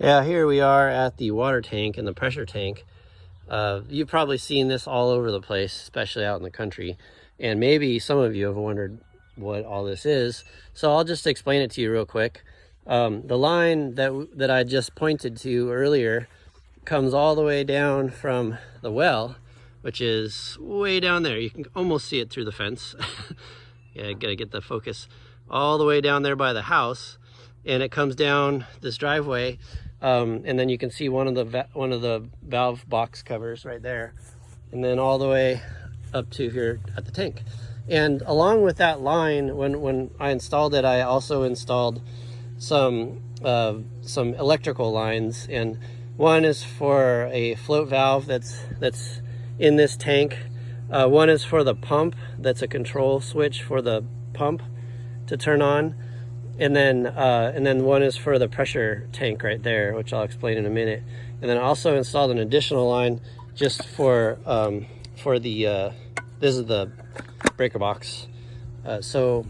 Yeah, here we are at the water tank and the pressure tank. You've probably seen this all over the place, especially out in the country. And maybe some of you have wondered what all this is. So I'll just explain it to you real quick. The line that I just pointed to earlier comes all the way down from the well, which is way down there. You can almost see it through the fence. Yeah, gotta get the focus all the way down there by the house. And it comes down this driveway, and then you can see one of the valve box covers right there, and then all the way up to here at the tank. And along with that line, when I installed it, I also installed some electrical lines, and one is for a float valve that's in this tank. One is for the pump, that's a control switch for the pump to turn on. And then one is for the pressure tank right there, which I'll explain in a minute. And then I also installed an additional line just for the this is the breaker box. So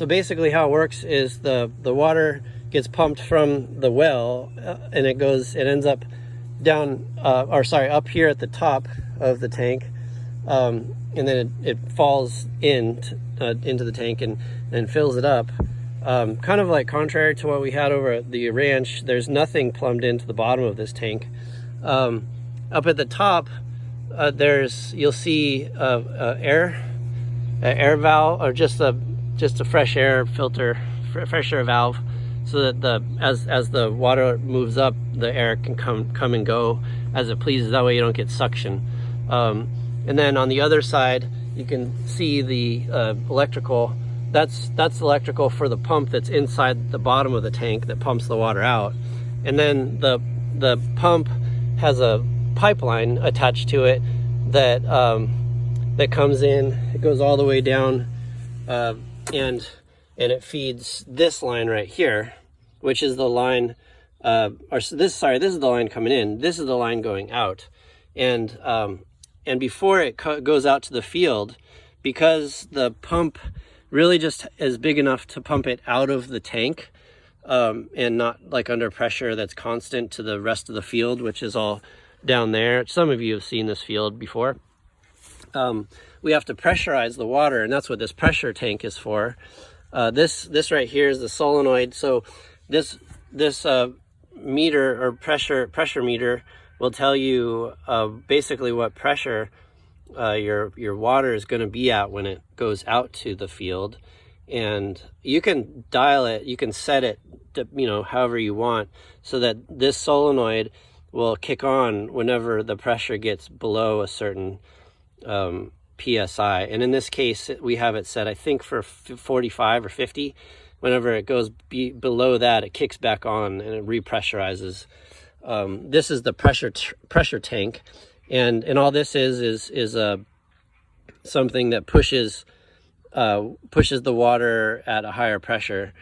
basically how it works is the water gets pumped from the well, and it ends up down up here at the top of the tank, and then it falls into the tank and fills it up. Kind of like contrary to what we had over at the ranch, there's nothing plumbed into the bottom of this tank. Up at the top, you'll see air valve, or just a fresh air filter, fresh air valve, so that as the water moves up, the air can come and go as it pleases. That way you don't get suction. And then on the other side, you can see the electrical. That's electrical for the pump that's inside the bottom of the tank that pumps the water out. And then the pump has a pipeline attached to it that comes in. It goes all the way down, and it feeds this line right here, which is the line, this is the line coming in. This is the line going out. And before it goes out to the field, because the pump really just is big enough to pump it out of the tank, and not like under pressure that's constant to the rest of the field, which is all down there. Some of you have seen this field before. We have to pressurize the water, and that's what this pressure tank is for. This right here is the solenoid. So this meter, or pressure meter, will tell you basically what pressure your water is going to be at when it goes out to the field. And you can dial it, you can set it to, however you want, so that this solenoid will kick on whenever the pressure gets below a certain PSI. And in this case, we have it set, I think, for 45 or 50. Whenever it goes below that, it kicks back on and it repressurizes. This is the pressure tank. And all this is something that pushes the water at a higher pressure,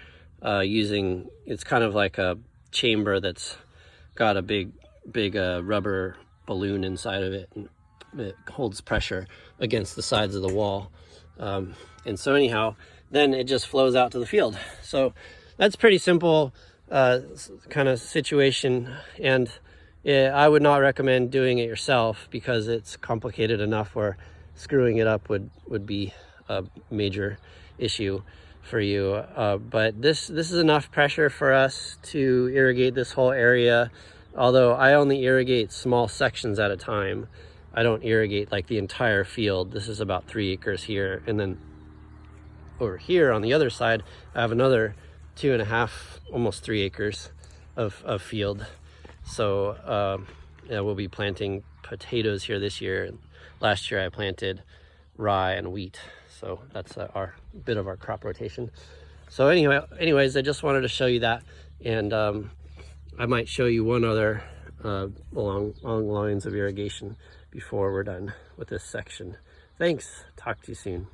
it's kind of like a chamber that's got a big rubber balloon inside of it, and it holds pressure against the sides of the wall. And so anyhow, then it just flows out to the field. So that's pretty simple kind of situation. And I would not recommend doing it yourself, because it's complicated enough where screwing it up would be a major issue for you. But this is enough pressure for us to irrigate this whole area. Although I only irrigate small sections at a time. I don't irrigate like the entire field. This is about 3 acres here. And then over here on the other side, I have another 2.5, almost 3 acres of field. So yeah, we'll be planting potatoes here this year. Last year I planted rye and wheat. So that's our bit of our crop rotation. So anyways, I just wanted to show you that. And I might show you one other along lines of irrigation before we're done with this section. Thanks. Talk to you soon.